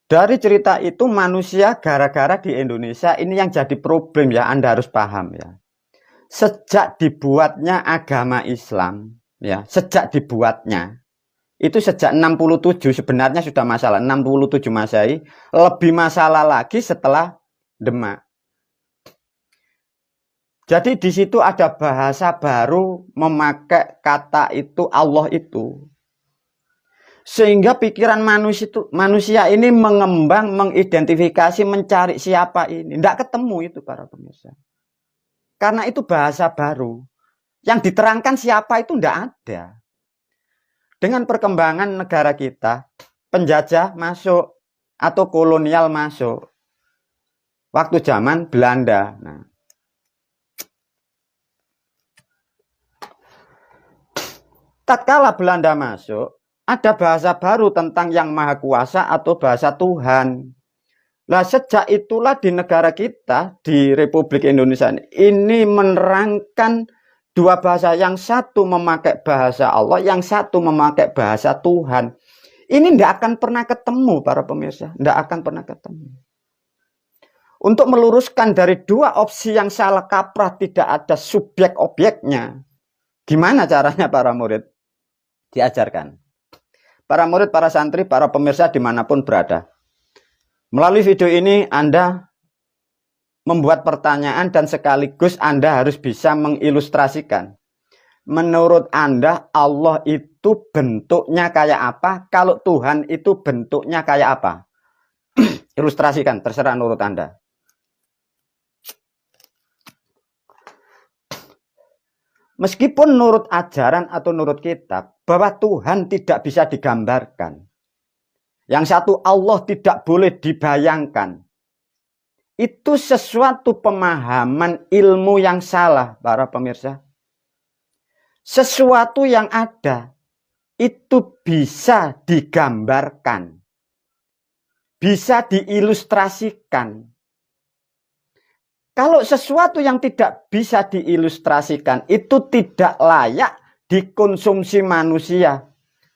Dari cerita itu manusia gara-gara di Indonesia ini yang jadi problem ya, Anda harus paham ya. Sejak dibuatnya agama Islam, ya, sejak dibuatnya, itu sejak 67 sebenarnya sudah masalah, 67 Masehi, lebih masalah lagi setelah Demak. Jadi di situ ada bahasa baru memakai kata itu Allah itu. Sehingga pikiran manusia ini mengembang, mengidentifikasi, mencari siapa ini. Tidak ketemu itu para pemirsa. Karena itu bahasa baru. Yang diterangkan siapa itu tidak ada. Dengan perkembangan negara kita, penjajah masuk atau kolonial masuk. Waktu zaman Belanda. Nah, tatkala Belanda masuk, ada bahasa baru tentang yang maha kuasa atau bahasa Tuhan. Nah, sejak itulah di negara kita, di Republik Indonesia ini menerangkan dua bahasa. Yang satu memakai bahasa Allah, yang satu memakai bahasa Tuhan. Ini tidak akan pernah ketemu para pemirsa. Tidak akan pernah ketemu. Untuk meluruskan dari dua opsi yang salah kaprah, tidak ada subjek objeknya. Gimana caranya para murid? Diajarkan. Para murid, para santri, para pemirsa dimanapun berada. Melalui video ini Anda membuat pertanyaan dan sekaligus Anda harus bisa mengilustrasikan. Menurut Anda Allah itu bentuknya kayak apa? Kalau Tuhan itu bentuknya kayak apa? Ilustrasikan, terserah menurut Anda. Meskipun menurut ajaran atau menurut kitab bahwa Tuhan tidak bisa digambarkan. Yang satu Allah tidak boleh dibayangkan. Itu sesuatu pemahaman ilmu yang salah para pemirsa. Sesuatu yang ada itu bisa digambarkan. Bisa diilustrasikan. Kalau sesuatu yang tidak bisa diilustrasikan itu tidak layak dikonsumsi manusia.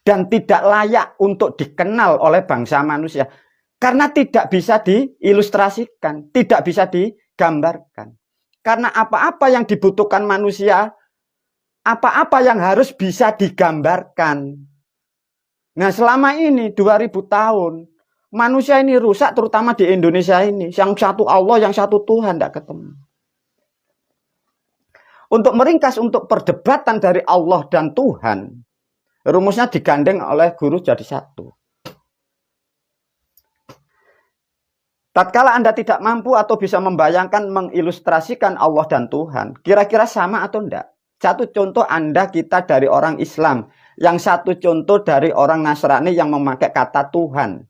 Dan tidak layak untuk dikenal oleh bangsa manusia. Karena tidak bisa diilustrasikan. Tidak bisa digambarkan. Karena apa-apa yang dibutuhkan manusia, apa-apa yang harus bisa digambarkan. Nah selama ini 2000 tahun, manusia ini rusak terutama di Indonesia ini. Yang satu Allah, yang satu Tuhan tidak ketemu. Untuk meringkas untuk perdebatan dari Allah dan Tuhan, rumusnya digandeng oleh guru jadi satu. Tatkala Anda tidak mampu atau bisa membayangkan, mengilustrasikan Allah dan Tuhan, kira-kira sama atau enggak? Satu contoh Anda kita dari orang Islam, yang satu contoh dari orang Nasrani yang memakai kata Tuhan.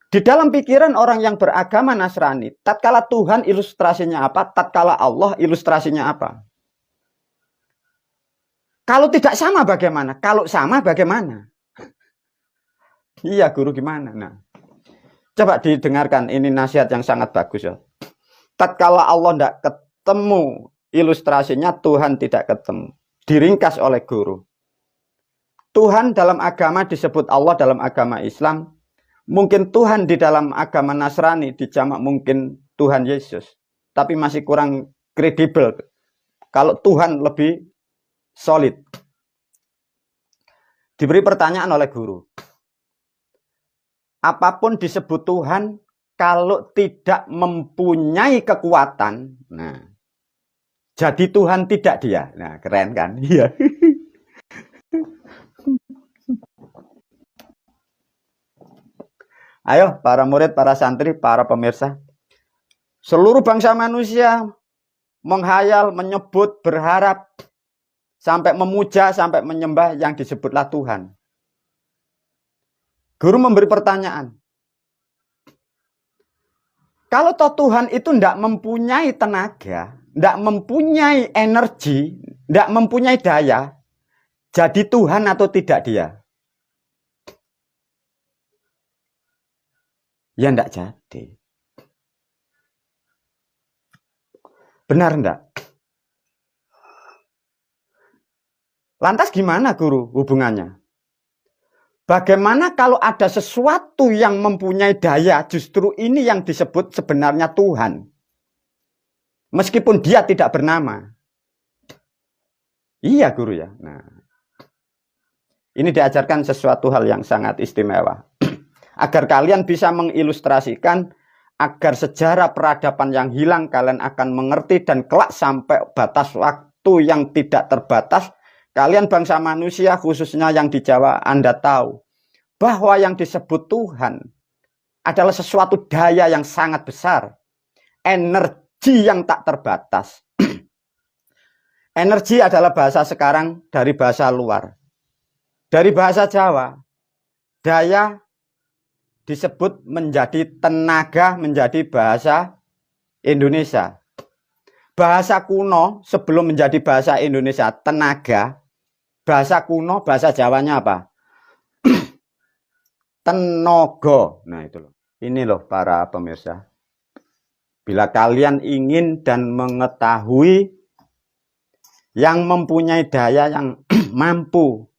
Di dalam pikiran orang yang beragama Nasrani, tatkala Tuhan ilustrasinya apa? Tatkala Allah ilustrasinya apa? Kalau tidak sama bagaimana? Kalau sama bagaimana? Iya guru gimana? Nah, coba didengarkan ini nasihat yang sangat bagus ya. Tatkala Allah tidak ketemu ilustrasinya, Tuhan tidak ketemu. Diringkas oleh guru. Tuhan dalam agama disebut Allah dalam agama Islam. Mungkin Tuhan di dalam agama Nasrani dijamak mungkin Tuhan Yesus. Tapi masih kurang kredibel. Kalau Tuhan lebih solid. Diberi pertanyaan oleh guru. Apapun disebut Tuhan, kalau tidak mempunyai kekuatan, nah, jadi Tuhan tidak dia. Nah, keren kan? Iya. Ayo, para murid, para santri, para pemirsa. Seluruh bangsa manusia menghayal, menyebut, berharap, sampai memuja, sampai menyembah yang disebutlah Tuhan. Guru memberi pertanyaan. Kalau toh Tuhan itu tidak mempunyai tenaga, tidak mempunyai energi, tidak mempunyai daya, jadi Tuhan atau tidak dia? Ya tidak jadi. Benar enggak? Lantas gimana guru hubungannya? Bagaimana kalau ada sesuatu yang mempunyai daya, justru ini yang disebut sebenarnya Tuhan. Meskipun dia tidak bernama. Iya guru ya. Nah, ini diajarkan sesuatu hal yang sangat istimewa. Agar kalian bisa mengilustrasikan, agar sejarah peradaban yang hilang kalian akan mengerti, dan kelak sampai batas waktu yang tidak terbatas, kalian bangsa manusia khususnya yang di Jawa, Anda tahu bahwa yang disebut Tuhan adalah sesuatu daya yang sangat besar, energi yang tak terbatas. Energi adalah bahasa sekarang dari bahasa luar. Dari bahasa Jawa, daya disebut menjadi tenaga, menjadi bahasa Indonesia. Bahasa kuno sebelum menjadi bahasa Indonesia, tenaga, bahasa kuno, bahasa Jawanya apa? Tenogo. Nah itu loh. Ini loh para pemirsa. Bila kalian ingin dan mengetahui yang mempunyai daya yang mampu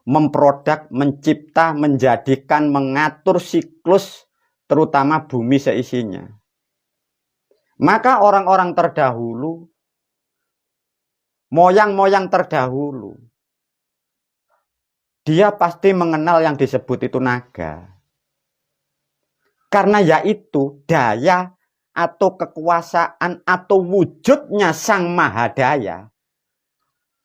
memproduk, mencipta, menjadikan, mengatur siklus, terutama bumi seisinya. Maka orang-orang terdahulu, moyang-moyang terdahulu, dia pasti mengenal yang disebut itu naga. Karena yaitu daya atau kekuasaan atau wujudnya Sang Mahadaya.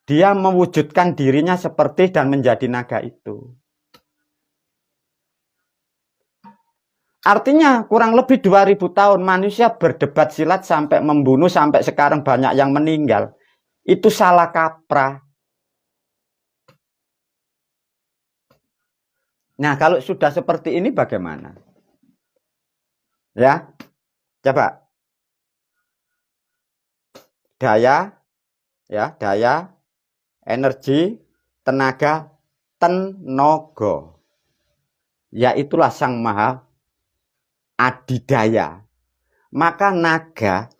Dia mewujudkan dirinya seperti dan menjadi naga itu. Artinya kurang lebih 2000 tahun manusia berdebat silat sampai membunuh, sampai sekarang banyak yang meninggal. Itu salah kaprah. Nah, kalau sudah seperti ini bagaimana? Ya, coba. Daya, ya, daya, energi, tenaga, tenogo. Yaitulah Sang Maha Adidaya. Maka naga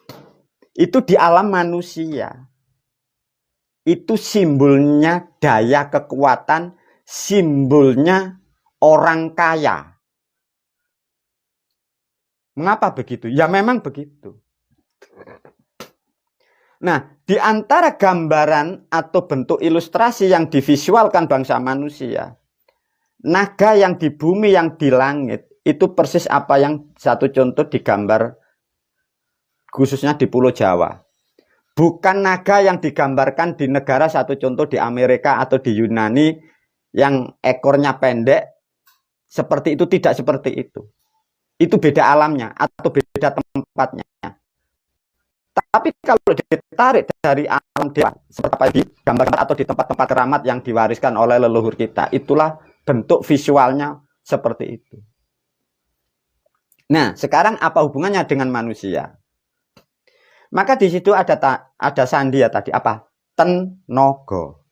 itu di alam manusia. Itu simbolnya daya kekuatan, simbolnya orang kaya. Mengapa begitu? Ya memang begitu. Nah, di antara gambaran atau bentuk ilustrasi yang divisualkan bangsa manusia, naga yang di bumi, yang di langit, itu persis apa yang satu contoh digambar khususnya di Pulau Jawa. Bukan naga yang digambarkan di negara, satu contoh di Amerika atau di Yunani, yang ekornya pendek, seperti itu, tidak seperti itu. Itu beda alamnya atau beda tempatnya. Tapi kalau ditarik dari alam dewa, seperti apa di gambar-gambar atau di tempat-tempat keramat yang diwariskan oleh leluhur kita, itulah bentuk visualnya seperti itu. Nah, sekarang apa hubungannya dengan manusia? Maka di situ ada sandi ya tadi, apa? Tenogo.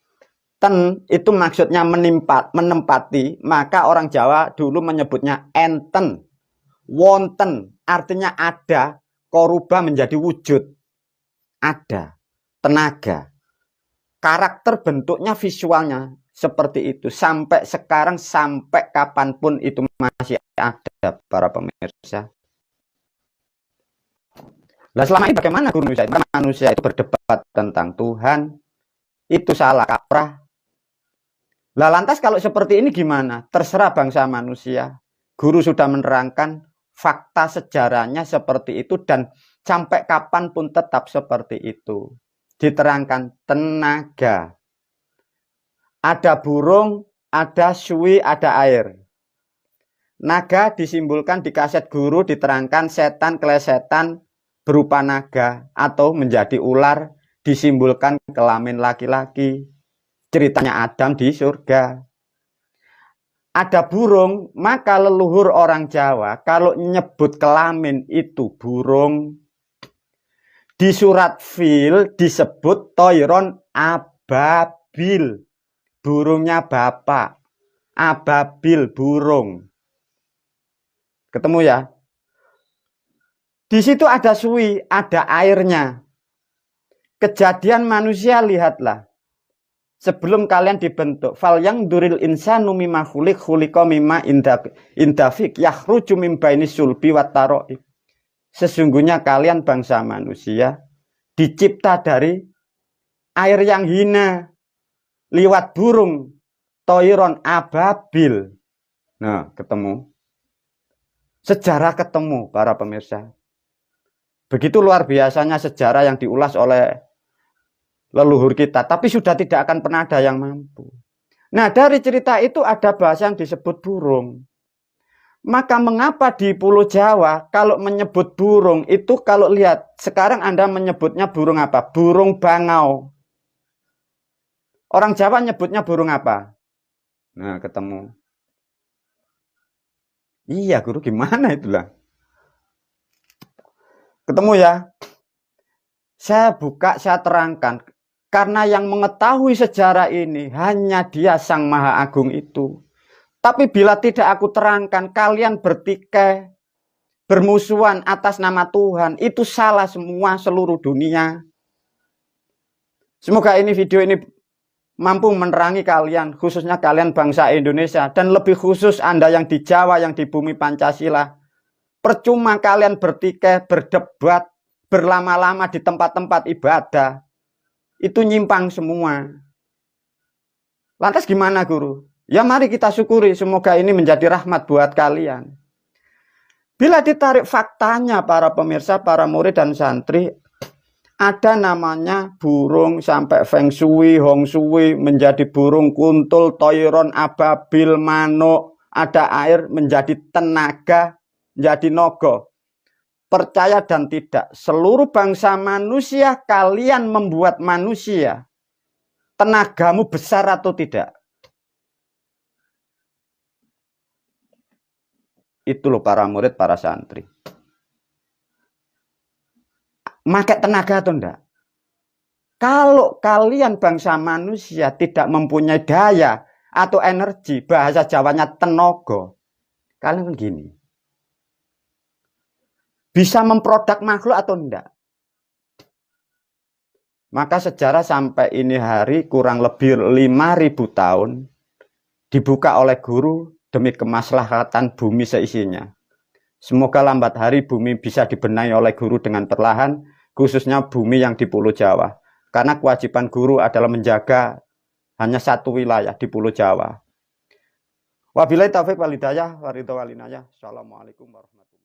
Ten itu maksudnya menempati, maka orang Jawa dulu menyebutnya enten. Wonten artinya ada, korubah menjadi wujud. Ada, tenaga, karakter, bentuknya, visualnya seperti itu. Sampai sekarang, sampai kapanpun itu masih ada para pemirsa. Nah, selama ini bagaimana guru manusia itu berdebat tentang Tuhan, itu salah kaprah. Lah lantas kalau seperti ini gimana? Terserah bangsa manusia. Guru sudah menerangkan fakta sejarahnya seperti itu, dan sampai kapanpun tetap seperti itu. Diterangkan tenaga. Ada burung, ada suwi, ada air. Naga disimbolkan di kaset guru, diterangkan setan, kelesetan berupa naga atau menjadi ular, disimbolkan kelamin laki-laki. Ceritanya Adam di surga. Ada burung, maka leluhur orang Jawa kalau nyebut kelamin itu burung, di surat Fil disebut toiron ababil, burungnya bapak, ababil burung. Ketemu ya? Di situ ada suwi, ada airnya. Kejadian manusia lihatlah. sebelum kalian dibentuk. Fal yang duril insanu mimma khuliqa mimma indafik yakhruju mim bainis sulbi wat tara'ib. Sesungguhnya kalian bangsa manusia dicipta dari air yang hina, liwat burung, toiron ababil. Nah, ketemu. Sejarah ketemu, para pemirsa. Begitu luar biasanya sejarah yang diulas oleh leluhur kita, tapi sudah tidak akan pernah ada yang mampu. Nah, dari cerita itu ada bahasa yang disebut burung. Maka mengapa di Pulau Jawa kalau menyebut burung itu, kalau lihat sekarang Anda menyebutnya burung apa? Burung bangau. Orang Jawa nyebutnya burung apa? Nah, ketemu. Iya, guru, gimana itulah? Ketemu ya. Saya buka, saya terangkan. Karena yang mengetahui sejarah ini hanya Dia Sang Maha Agung itu. Tapi bila tidak aku terangkan, kalian bertikai, bermusuhan atas nama Tuhan. Itu salah semua seluruh dunia. Semoga ini video ini mampu menerangi kalian, khususnya kalian bangsa Indonesia. Dan lebih khusus Anda yang di Jawa, yang di bumi Pancasila. Percuma kalian bertikai, berdebat, berlama-lama di tempat-tempat ibadah. Itu nyimpang semua. Lantas gimana, guru? Ya mari kita syukuri, semoga ini menjadi rahmat buat kalian. Bila ditarik faktanya para pemirsa, para murid dan santri, ada namanya burung sampai feng shui, hong shui, menjadi burung kuntul, toiron, ababil, manuk, ada air menjadi tenaga, menjadi nogo. Percaya dan tidak, seluruh bangsa manusia, kalian membuat manusia. Tenagamu besar atau tidak? Itu loh para murid, para santri. Makai tenaga atau enggak? Kalau kalian bangsa manusia tidak mempunyai daya atau energi, bahasa Jawanya tenaga, kalian kan gini. Bisa memproduk makhluk atau enggak? Maka sejarah sampai ini hari kurang lebih 5.000 tahun dibuka oleh guru demi kemaslahatan bumi seisinya. Semoga lambat hari bumi bisa dibenahi oleh guru dengan perlahan, khususnya bumi yang di Pulau Jawa. Karena kewajiban guru adalah menjaga hanya satu wilayah di Pulau Jawa. Wabillahi taufiq wal hidayah, wa ridha wal inayah. Assalamualaikum warahmatullahi wabarakatuh.